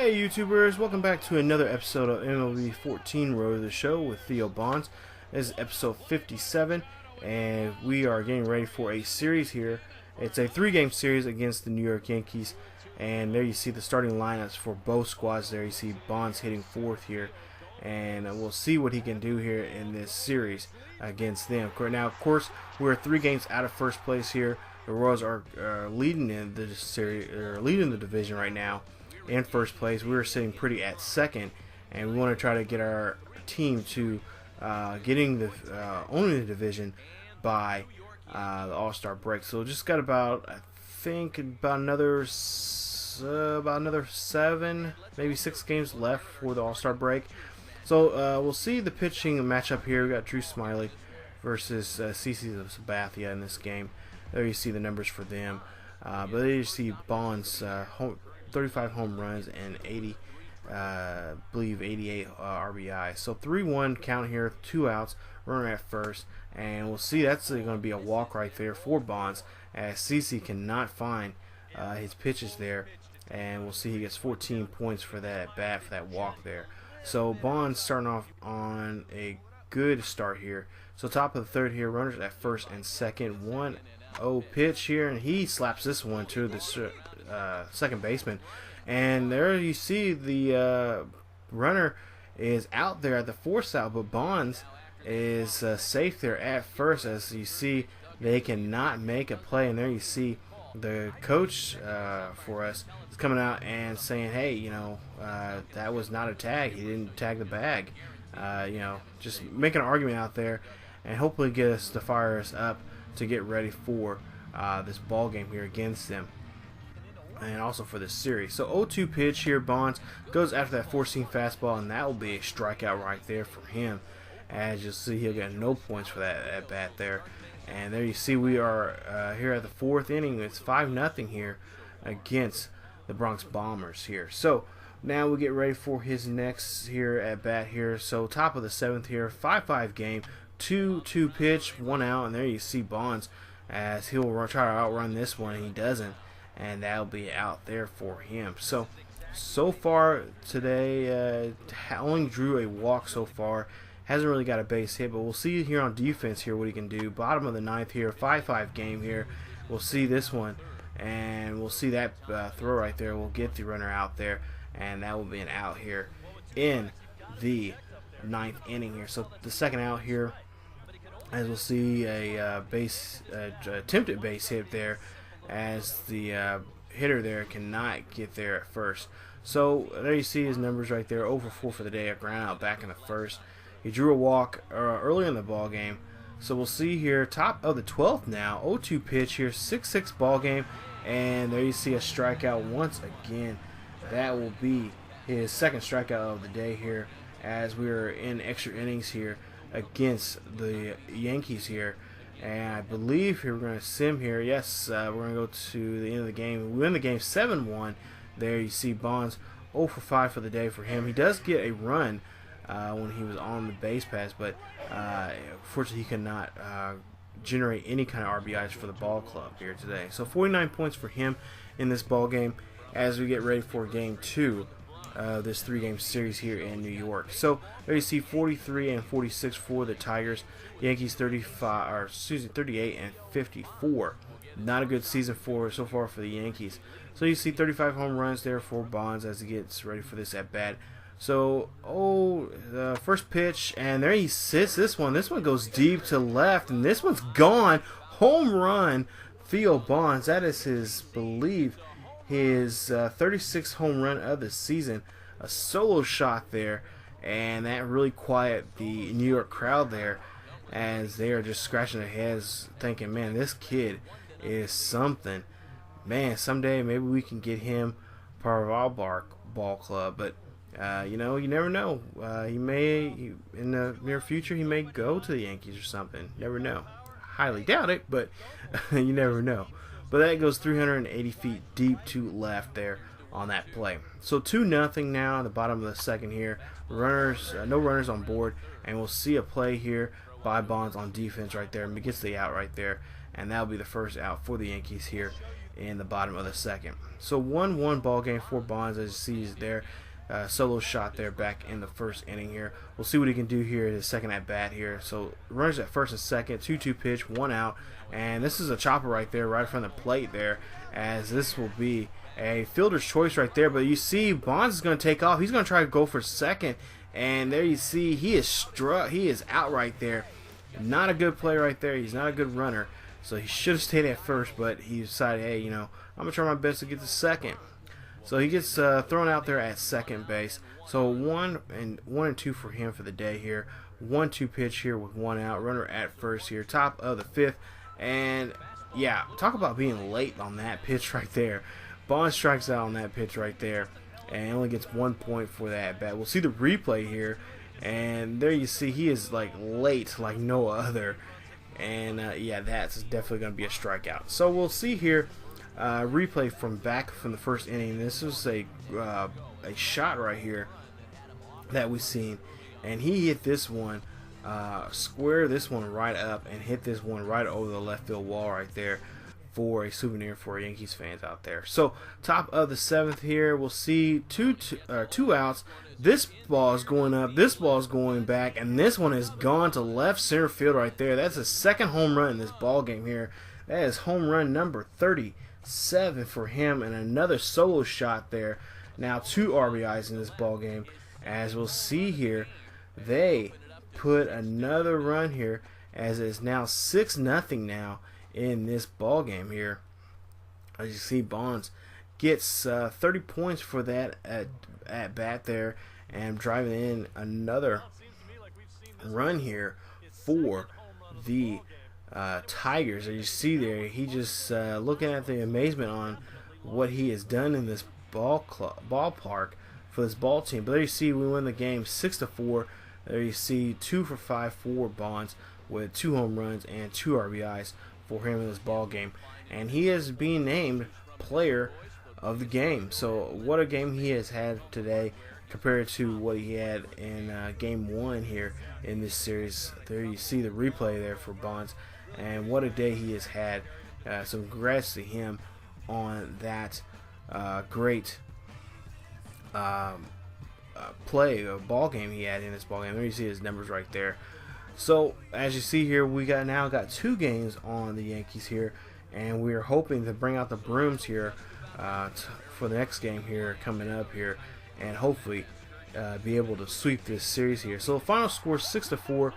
Hey YouTubers, welcome back to another episode of MLB 14 Road to the Show with Theo Bonds. This is episode 57 and we are getting ready for a series here. It's a 3-game series against the New York Yankees, and there you see the starting lineups for both squads. There you see Bonds hitting fourth here, and we'll see what he can do here in this series against them. Now of course we're 3 games out of first place here. The Royals are leading in the series, leading the division right now. In first place, we were sitting pretty at second, and we want to try to get our team to getting the owning the division by the All-Star break. So just got about, I think, about another 7, maybe 6 games left for the All-Star break. So we'll see the pitching matchup here. We got Drew Smiley versus CC of Sabathia in this game. There you see the numbers for them, but there you see Bonds 35 home runs and 80, believe 88 RBI. So 3-1 count here, 2 outs, runner at first, and we'll see that's going to be a walk right there for Bonds, as CC cannot find his pitches there, and we'll see he gets 14 points for that at bat, for that walk there. So Bonds starting off on a good start here. So top of the third here, runners at first and second, 1-0 pitch here, and he slaps this one to the second baseman, and there you see the runner is out there at the fourth out, but Bonds is safe there at first. As you see, they cannot make a play, and there you see the coach for us is coming out and saying, hey, you know, that was not a tag, he didn't tag the bag, you know, just make an argument out there and hopefully get us to fire us up to get ready for this ball game here against them, and also for this series. So 0-2 pitch here, Bonds goes after that 4-seam fastball, and that will be a strikeout right there for him. As you'll see, he'll get no points for that at bat there. And there you see we are here at the 4th inning. It's 5-0 here against the Bronx Bombers here. So now we get ready for his next here at bat here. So top of the 7th here, 5-5 game, 2-2 pitch, 1 out, and there you see Bonds as he'll try to outrun this one, and he doesn't, and that'll be out there for him. So far today, only drew a walk so far, hasn't really got a base hit, but we'll see here on defense here what he can do. Bottom of the 9th here, 5-5 game here, we'll see this one, and we'll see that throw right there will get the runner out there, and that will be an out here in the 9th inning here. So the second out here, as we'll see a attempted base hit there, as the hitter there cannot get there at first. So there you see his numbers right there, 0-4 for the day, a ground out back in the first. He drew a walk early in the ball game. So we'll see here, top of the 12th now, 0-2 pitch here, 6-6 ball game, and there you see a strikeout once again. That will be his second strikeout of the day here, as we are in extra innings here against the Yankees here. And I believe here we're going to sim here. Yes, we're going to go to the end of the game. We win the game 7-1. There you see Bonds 0-for-5 for the day for him. He does get a run when he was on the base pass, but unfortunately he could not generate any kind of RBIs for the ball club here today. So 49 points for him in this ball game as we get ready for game 2. This 3-game series here in New York. So there you see 43 and 46 for the Tigers. Yankees 38 and 54. Not a good season so far for the Yankees. So you see 35 home runs there for Bonds as he gets ready for this at bat. So the first pitch, and there he sits this one. This one goes deep to left, and this one's gone. Home run, Theo Bonds. That is his, believe, his 36th home run of the season. A solo shot there, and that really quieted the New York crowd there, as they are just scratching their heads thinking, man, this kid is something. Man, someday maybe we can get him part of our ball club. But you know, you never know. In the near future, he may go to the Yankees or something. Never know. Highly doubt it, but you never know. But that goes 380 feet deep to left there on that play. So 2-0 now at the bottom of the second here. Runners, no runners on board, and we'll see a play here by Bonds on defense right there, and gets the out right there, and that'll be the first out for the Yankees here in the bottom of the second. So 1-1 ball game for Bonds, as you see he's there. Solo shot there back in the first inning here. We'll see what he can do here in his second at bat here. So runners at first and second, 2-2 pitch, 1 out, and this is a chopper right there, right in front of the plate there, as this will be a fielder's choice right there. But you see Bonds is going to take off. He's going to try to go for second, and there you see he is out right there. Not a good play right there. He's not a good runner, so he should have stayed at first, but he decided, hey, I'm going to try my best to get to second. So he gets thrown out there at second base. So 1 and 2 for him for the day here. 1-2 pitch here with 1 out. Runner at first here. Top of the fifth. And yeah, talk about being late on that pitch right there. Bonds strikes out on that pitch right there, and only gets 1 point for that at bat. We'll see the replay here, and there you see he is like late like no other. And yeah, that's definitely going to be a strikeout. So we'll see here. Replay from the first inning. This was a shot right here that we've seen, and he hit this one square this one right up and hit this one right over the left field wall right there for a souvenir for Yankees fans out there. So top of the seventh here, we'll see two outs. This ball is going up, this ball is going back, and this one is gone to left center field right there. That's a second home run in this ball game here. That is home run number 37 for him, and another solo shot there. Now 2 RBIs in this ball game. As we'll see here, they put another run here, as it's now 6-0 now in this ball game here. As you see, Bonds gets 30 points for that at bat there, and driving in another run here for the Tigers. As you see there, he just looking at the amazement on what he has done in this ballpark for this ball team. But there you see we win the game 6-4. There you see 2 for 5 for Bonds with 2 home runs and 2 RBIs for him in this ball game, and he is being named player of the game. So what a game he has had today compared to what he had in game 1 here in this series. There you see the replay there for Bonds, and what a day he has had. So congrats to him on that great ball game he had in this ball game. There you see his numbers right there. So as you see here, we now got 2 games on the Yankees here, and we are hoping to bring out the brooms here for the next game here coming up here, and hopefully be able to sweep this series here. So the final score 6-4.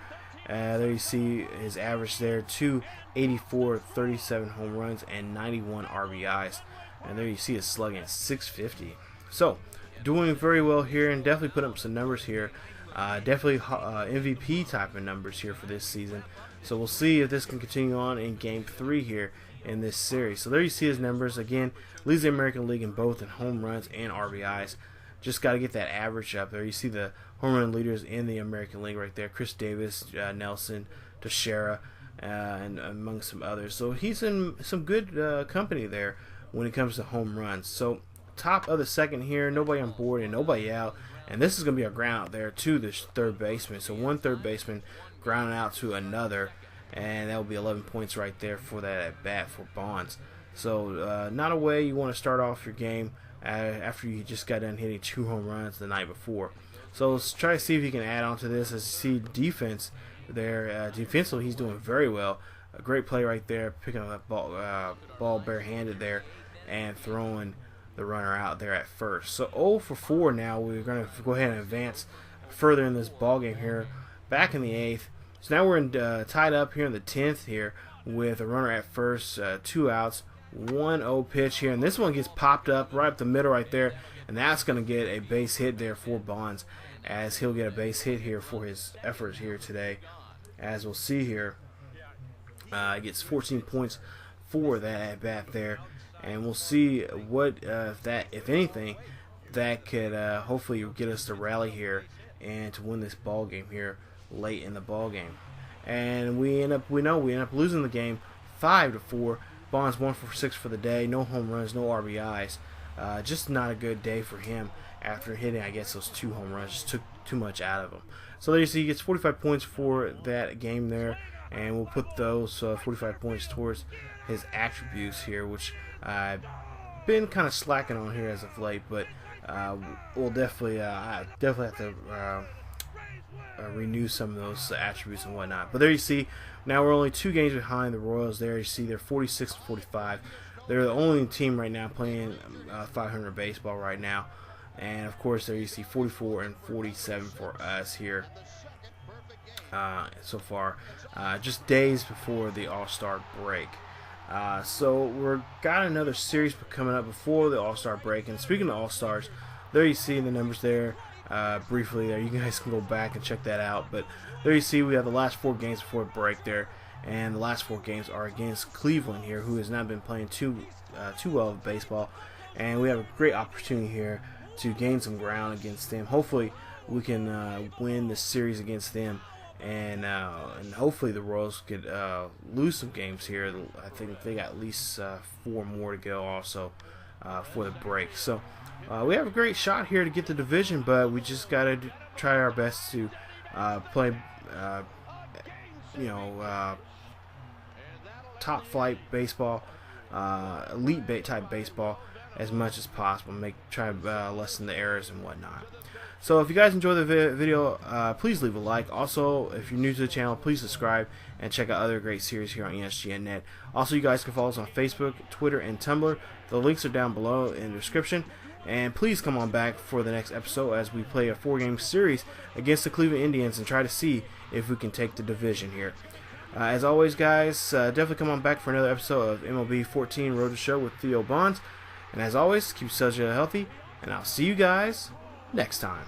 There you see his average there, 284, 37 home runs, and 91 RBIs. And there you see his slugging at 650. So doing very well here, and definitely put up some numbers here. Definitely MVP type of numbers here for this season. So we'll see if this can continue on in game 3 here in this series. So there you see his numbers. Again, leads the American League in both in home runs and RBIs. Just got to get that average up there. You see the home run leaders in the American League right there: Chris Davis, Nelson, Teixeira, and among some others. So he's in some good company there when it comes to home runs. So top of the second here, nobody on board and nobody out. And this is going to be a ground out there to the third baseman. So one third baseman grounding out to another, and that will be 11 points right there for that at bat for Bonds. So not a way you want to start off your game after you just got done hitting 2 home runs the night before. So let's try to see if he can add on to this. As you see defense there, defensively he's doing very well. A great play right there, picking up that ball barehanded there and throwing the runner out there at first. So 0 for 4 now. We're going to go ahead and advance further in this ball game here, back in the 8th. So now we're tied up here in the 10th here with a runner at first, 2 outs, 1-0 pitch here, and this one gets popped up right up the middle right there, and that's going to get a base hit there for Bonds, as he'll get a base hit here for his efforts here today. As we'll see here, he gets 14 points for that at bat there. And we'll see what if anything, that could hopefully get us to rally here and to win this ball game here late in the ball game. And we end up losing the game 5-4. Bonds 1 for 6 for the day. No home runs, no RBIs. Just not a good day for him after hitting, I guess, those 2 home runs. Just took too much out of him. So there you see he gets 45 points for that game there, and we'll put those 45 points towards his attributes here, which I've been kind of slacking on here as of late, but we'll definitely I definitely have to renew some of those attributes and whatnot. But there you see, now we're only 2 games behind the Royals. There you see they're 46-45. They're the only team right now playing 500 baseball right now. And of course there you see 44-47 for us here so far, just days before the All-Star break. So we've got another series coming up before the All-Star break. And speaking of All-Stars, there you see the numbers there briefly there. You guys can go back and check that out. But there you see we have the last 4 games before the break there. And the last 4 games are against Cleveland here, who has not been playing too well of baseball. And we have a great opportunity here to gain some ground against them. Hopefully we can win this series against them. And hopefully the Royals could lose some games here. I think they got at least 4 more to go also for the break. So we have a great shot here to get the division, but we just got to try our best to play, top flight baseball, elite type baseball as much as possible. Try to lessen the errors and whatnot. So if you guys enjoy the video, please leave a like. Also, if you're new to the channel, please subscribe and check out other great series here on ESGNet. Also, you guys can follow us on Facebook, Twitter, and Tumblr. The links are down below in the description. And please come on back for the next episode as we play a 4-game series against the Cleveland Indians and try to see if we can take the division here. As always, guys, definitely come on back for another episode of MLB 14 Road to Show with Theo Bonds. And as always, keep yourselves healthy, and I'll see you guys next time.